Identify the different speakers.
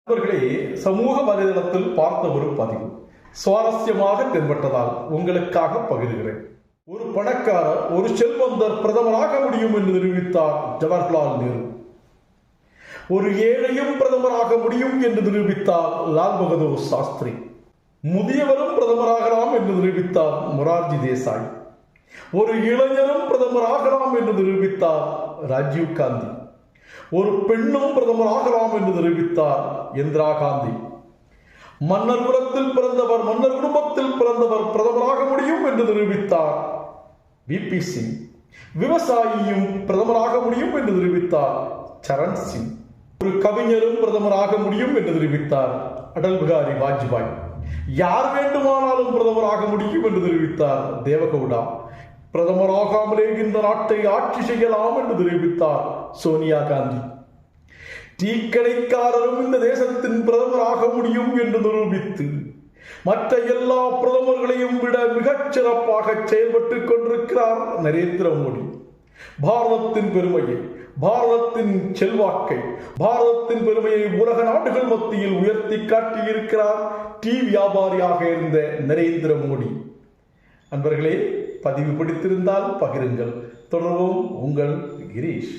Speaker 1: நண்பர்களே, சமூக வலைதளத்தில் பார்த்த ஒரு பதிவு சுவாரஸ்யமாக தென்பட்டதால் உங்களுக்காக பகிர்கிறேன். ஒரு பணக்காரர், ஒரு செல்வந்தர் பிரதமராக முடியும் என்று நிரூபித்தார் ஜவஹர்லால் நேரு. ஒரு ஏழையும் பிரதமராக முடியும் என்று நிரூபித்தார் லால் பகதூர் சாஸ்திரி. முதியவரும் பிரதமராகலாம் என்று நிரூபித்தார் மொரார்ஜி தேசாய். ஒரு இளைஞரும் பிரதமராகலாம் என்று நிரூபித்தார் ராஜீவ் காந்தி. ஒரு பெண்ணும் பிரதமராகலாம் என்று நிரூபித்தார் இந்திரா காந்தி. மன்னர் குலத்தில் பிறந்தவர், மன்னர் குடும்பத்தில் பிறந்தவர் பிரதமராக முடியும் என்று நிரூபித்தார் விபி சிங். விவசாயியும் பிரதமராக முடியும் என்று நிரூபித்தார் சரண் சிங். ஒரு கவிஞரும் பிரதமராக முடியும் என்று நிரூபித்தார் அடல் பிகாரி வாஜ்பாய். யார் வேண்டுமானாலும் பிரதமராக முடியும் என்று நிரூபித்தார் தேவகவுடா. பிரதமராகாமலே இந்த நாட்டை ஆட்சி செய்யலாம் என்று நிரூபித்தார் சோனியா காந்தி. டீ கடைக்காரரும் இந்த தேசத்தின் பிரதமராக முடியும் என்று நிரூபித்து மற்ற எல்லா பிரதமர்களையும் விட மிகச் சிறப்பாக செயல்பட்டுக் கொண்டிருக்கிறார் நரேந்திர மோடி. பாரதத்தின் பெருமையை, பாரதத்தின் செல்வாக்கை, பாரதத்தின் பெருமையை உலக நாடுகள் மத்தியில் உயர்த்தி காட்டியிருக்கிறார் டீ வியாபாரியாக இருந்த நரேந்திர மோடி. நண்பர்களே, பதிவு பிடித்திருந்தால் பகிருங்கள். தொடர்வோம். உங்கள் கிரீஷ்.